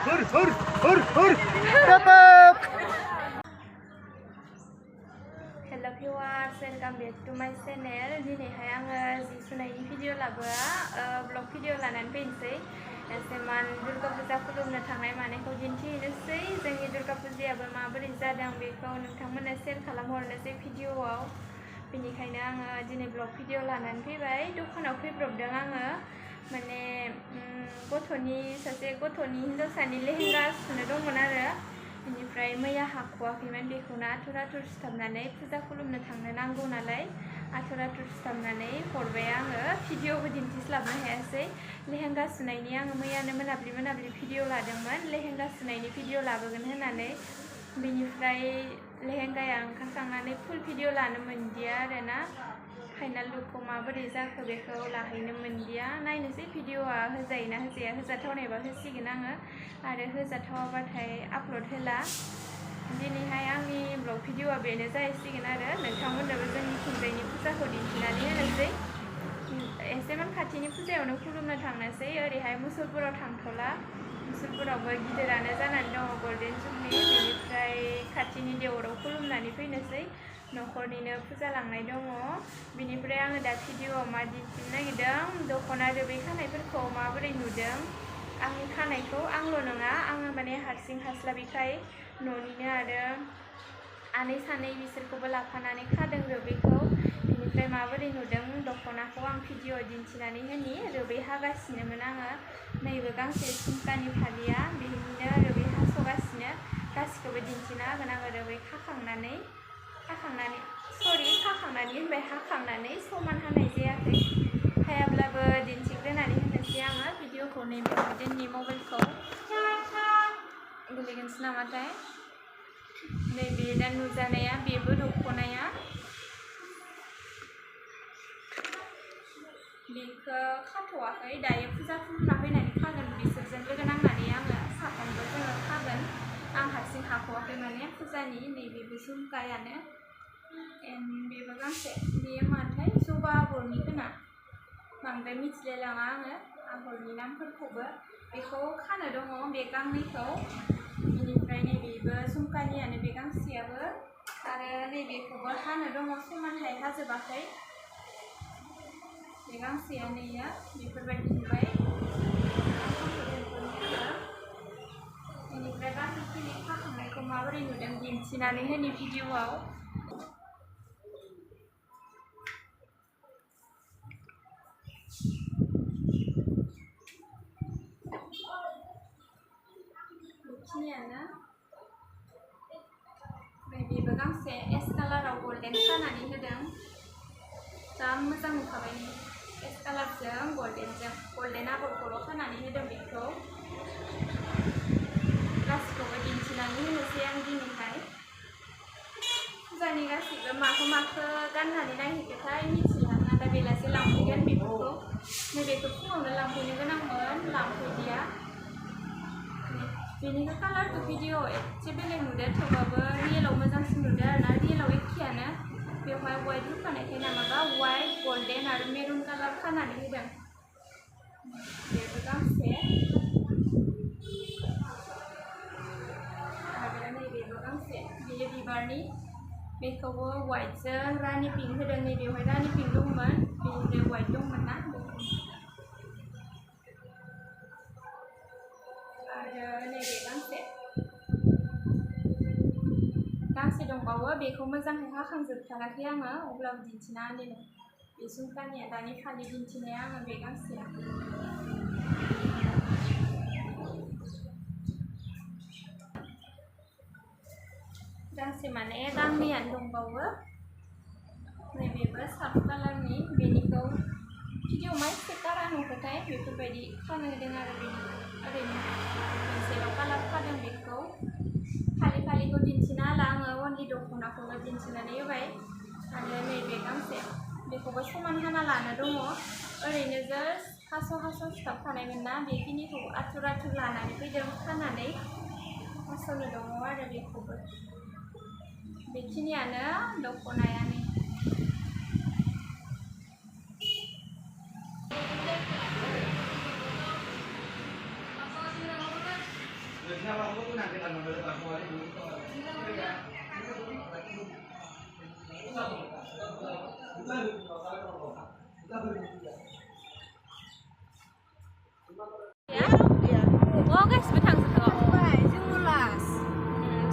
Hello viewers, welcome back to my channel. दिनैहाय आङो जि सुनायनि भिडिअ लाबोआ ब्लग भिडिअ लानानै फैनोसै एसेमान दुर्गा फुजा खुलुमनो थांनाय मानायखौ दिन्थिनोसै जोंनि दुर्गा फुजायाबो माबोरै जादों बेखौ नोंथांमोननो शेयार खालामहरनोसै भिडिअआव बेनिखायनो आङो दिनै ब्लग भिडिअ लानानै फैबाय दखानाव फैब्रबदों आङो माने सासे गथ'नि हिन्जावसानि लेहेंगा सुनो दंमोन आरो बेनिफ्राय मैया हाख'वाखैमोन बेखौनो आथुर आथुर सुथाबनानै फुजा खुलुमनो थांनो नांगौ नालाय आथुर आथुर सुथाबनानै हरबाय आङो भिडिअबो दिन्थिस्लाबनो हायासै लेहेंगा सुनायनि आङो मैयानो मोनाब्लि भिडिअ लादोंमोन लेहेंगा सुनायनि भिडिअ लाबोगोन होननानै बेनिफ्राय लेहेंगाया ओंखारखांनानै फुल भिडिअ लानो मोनदिया आरोना फाइनाल लुकखौ माबोरै जाखो बेखौ लाहैनो मोनदिया नायनोसै भिडिअआ होजायोना होजाया होजाथावनायबा होसिगोन आङो आरो होजाथावाबाथाय आपल'ड होला दिनैहाय आंनि ब्लग भिडिअआ बेनो जाहैसिगोन आरो नोंथांमोननोबो जोंनि थिंजायनि फुजाखौ दिन्थिनानै होनोसै एसेमान खाथिनि फुजायावनो खुलुमनो थांनोसै ओरैहाय मुसुलपुराव थांथ'ला मुसुलपुरावबो गिदिरानो जानानै दङ गल्डेन जुबलि बेनिफ्राय खाथिनि देवराव खुलुमनानै फैनोसै न'खरनिनो फुजा लांनाय दङ बेनिफ्राय आङो दा भिडिअआव मा दिन्थिनो नागिरदों दख'ना रोबै खानायफोरखौ माबोरै नुदों आंनि खानायखौ आंल' नङा आङो माने हारसिं हास्लाबिखाय न'निनो आरो आनै सानै बिसोरखौबो लाफानानै खादों रोबैखौ बेनिफ्राय माबोरै नुदों दख'नाखौ आं भिडिअ दिन्थिनानै होनि रोबै हागासिनोमोन आङो नैबे गांसे झुमकानि फालिया बेनिनो रोबै हास'गासिनो गासिखौबो दिन्थिना होगोन आङो रोबै खाखांनानै होनबाय हाखांनानै समान हानाय जायाखै हायाब्लाबो दिन्थिग्रोनानै होनोसै आङो भिडिअखौ नैबे जोंनि मबाइलखौ गोलैगोनसो नामाथाय नैबे दा नुजानाया बेबो दख'नाया बेखौ खाथ'वाखै दायो फुजा खुलुमना फैनानै खागोन बिसोरजों लोगो नांनानै आङो साथामबो जोङो खागोन आं हारसिं हाख'वाखै माने फुजानि नैबेबो झुमकायानो बेबो गांसे बेयो माथाय जबा आगरनि गोनां बांद्राय मिथिलायलाङा आङो आगरनि नामफोरखौबो बेखौ खानो दङ बे गांनैखौ बेनिफ्राय नैबेबो झुमकानियानो बे गांसेयाबो आरो नैबेखौबो हानो दङ समानहाय हाजोबाखै बे गांसेया नैया बेफोरबायदि नुबाय बेनिफ्राय बाखिखिनि खाखांनायखौ माबोरै नुदों दिन्थिनानै होनि भिडिअआव बेखिनियानो बेबो गांसे एस कालाराव गल्डेन खानानै होदों जा मोजां नुखाबाय एस कालारजों गल्डेन आगरखौल' खानानै होदों बेखौ गासिखौबो दिन्थिनानै होनोसै आं दिनैहाय फुजानि गासिबो माखौ गाननानै नायहैगोनथाय मिथिला नाथाय बेलासे लांफैगोन बेफोरखौ नैबेखौ फुङावनो लांफैनो गोनांमोन लांफैदिया बेनिखौ कालारखौ भिडिअ एसे बेलेग नुदो थेवबाबो रियेलाव मोजांसिन नुदो आरोना रियेलाव एखेयानो बेवहाय वाइट होखानायखाय नामाबा वाइट गल्डेन आरो मेरुन कालार खानानै होदों बेबो गांसे आरो नैबेबो गांसे बेयो बिबारनि बेखौबो वाइटजों रानि पिंक होदों नैबेवहाय रानि पिंक दंमोन बेनिफ्राय वाइट दंमोन ना आरो नैबे गांसे दंबावो बेखौ मोजाङै हाखांजोबथाराखै आङो अब्लाबो दिन्थिना होनि बे झुमकानिया दानि फालि दिन्थिनाया आङो बे गांसेया गांसे माने गांनैयानो दंबावो नैबेबो सार्फ कालारनि बेनिखौ भिडिअ मा एसे कारा नुखोथाय बेफोरबायदि खानो होदों आरो बेनि ओरैनो मोनसेल' कालार खादों बेखौ फालिखौ दिन्थिना हाला आङो अनलि दख'नाखौल' दिन्थिनानै होबाय आरो नैबे गांसे बेखौबो समान हाना लानो दङ ओरैनो जास्ट हास' सुथाबखानायमोन ना बेखिनिखौ आथुर लानानै फैदों खानानै हास'नो दङ आरो बेखौबो बेखिनियानो दख'नायानो Oh guys, betang sekolah.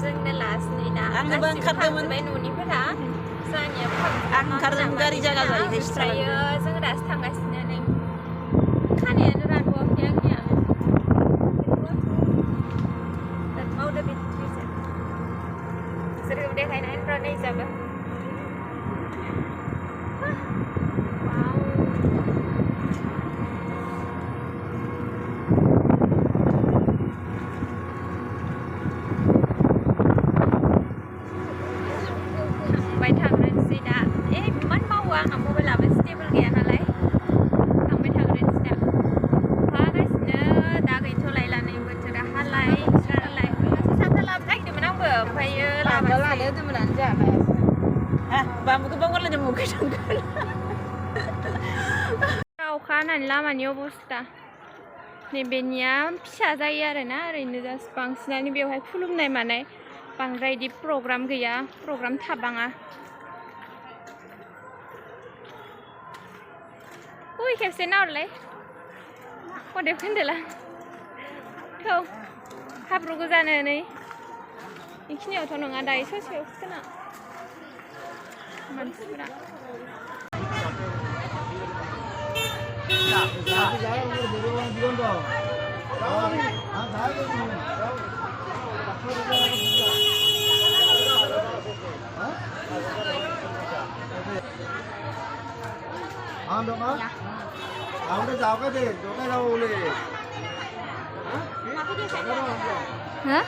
जोंनो लास्टनि दा आंनोबो ओंखारदोंमोन ओमफ्राय न'निफोरा जोंनिया आं ओंखारदों गारि जागा जायो ओमफ्रायो जोङो दासो थांगासिनो नै खानायानो रानबावाखै आंनिया मावदो बेट्रिजों बिसोरखौ देखायनानै र' नै जाबो अखा हानानै लामानि अबस्था नैबेनिया फिसा जायो आरोना ओरैनो जास्ट बांसिनानो बेवहाय खुलुमनाय मानाय बांद्राय इदि प्रग्राम गैया प्रग्राम थाबाङा उइ खेबसे नाहरलाय खदेब खोन्दोला थौ हाब्रु गोजानो नै बेखिनियावथ' नङा दायो ससेयावसो खोना मानसिफोरा ăn được không? Ông nó rào cái gì? Chỗ cái đâu lì? hả?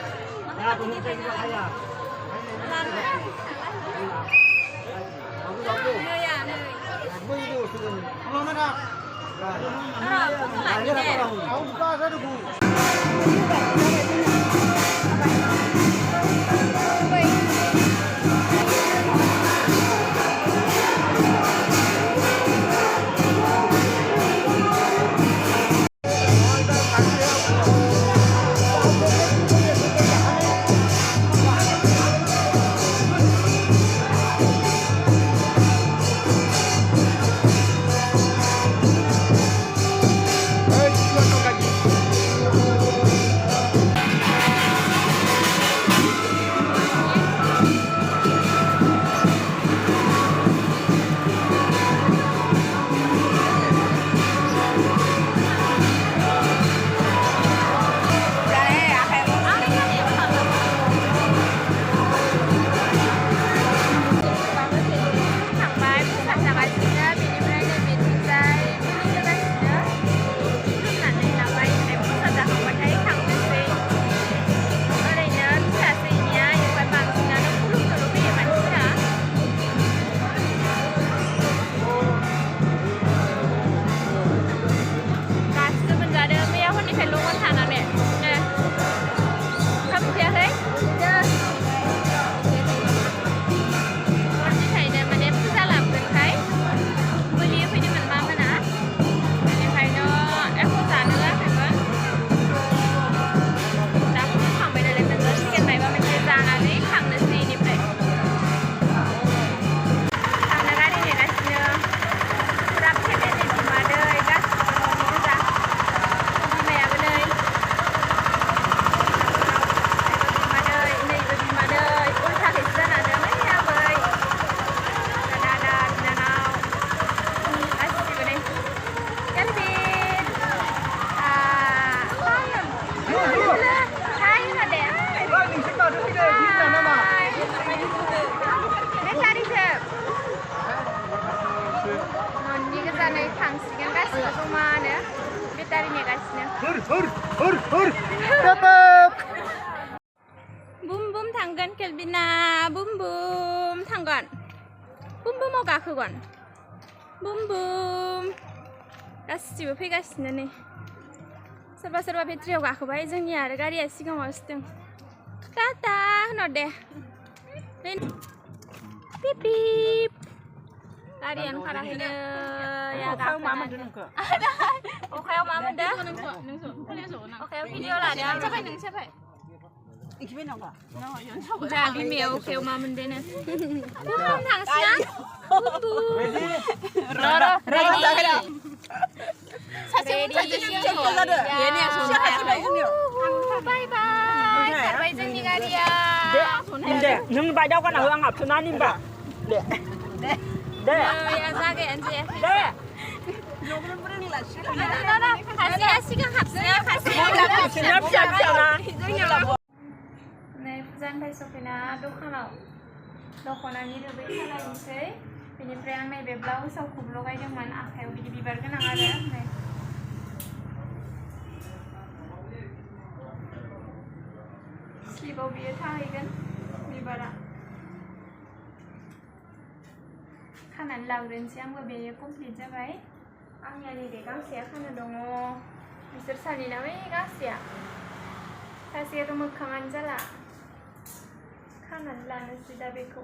Bum थांगोन केलबिना बुम थांगोन बुमाव गाखोगोन बुम गासिबो फैगासिनो नै सोरबा सोरबा बेट्रियाव गाखोबाय जोंनि आरो गारिया सिगाङावसो दं टाटा होनहर दे पिप पिप गारियानो खाराखैनो अखायाव मा मोनदों नोंखौ अखायाव मा मोनदों अखायाव भिडिअ लादों आं जाबाय नों जाबाय जा बिमायाव अखायाव मा मोनदों नो बुम थांसैना बुम राजा जागोन रेडि जादो 얘네야 시작하시면 해주세요 바이바이 खारबाय जोंनि गारिया दे नों बायदाव गाना हो आं हाबसोनानै होनबा दे 야 जागायानो जायाखै दे 요거는 뿌리니라 가시야 시간 갑시다 가시야 बिसोरना फिसा फिसाना नै फुजानिफ्राय सफैना दखानाव दख'नानि रुबै खालायनोसै बेनिफ्राय आं नैबे ब्लाउसाव खब लगायदोंमोन आखायाव बिदि बिबार गोनां आरो नै स्लिपाव बियो थाहैगोन बिबारा खानानै लाग्रोनोसै आंबो बेयो कमप्लिट जाबाय आंनिया नैबे गांसेया खानो दङ बिसोर सानैना बै गांसेया सासेयाथ' मोखाङानो जाला खानानै लानोसै दा बेखौ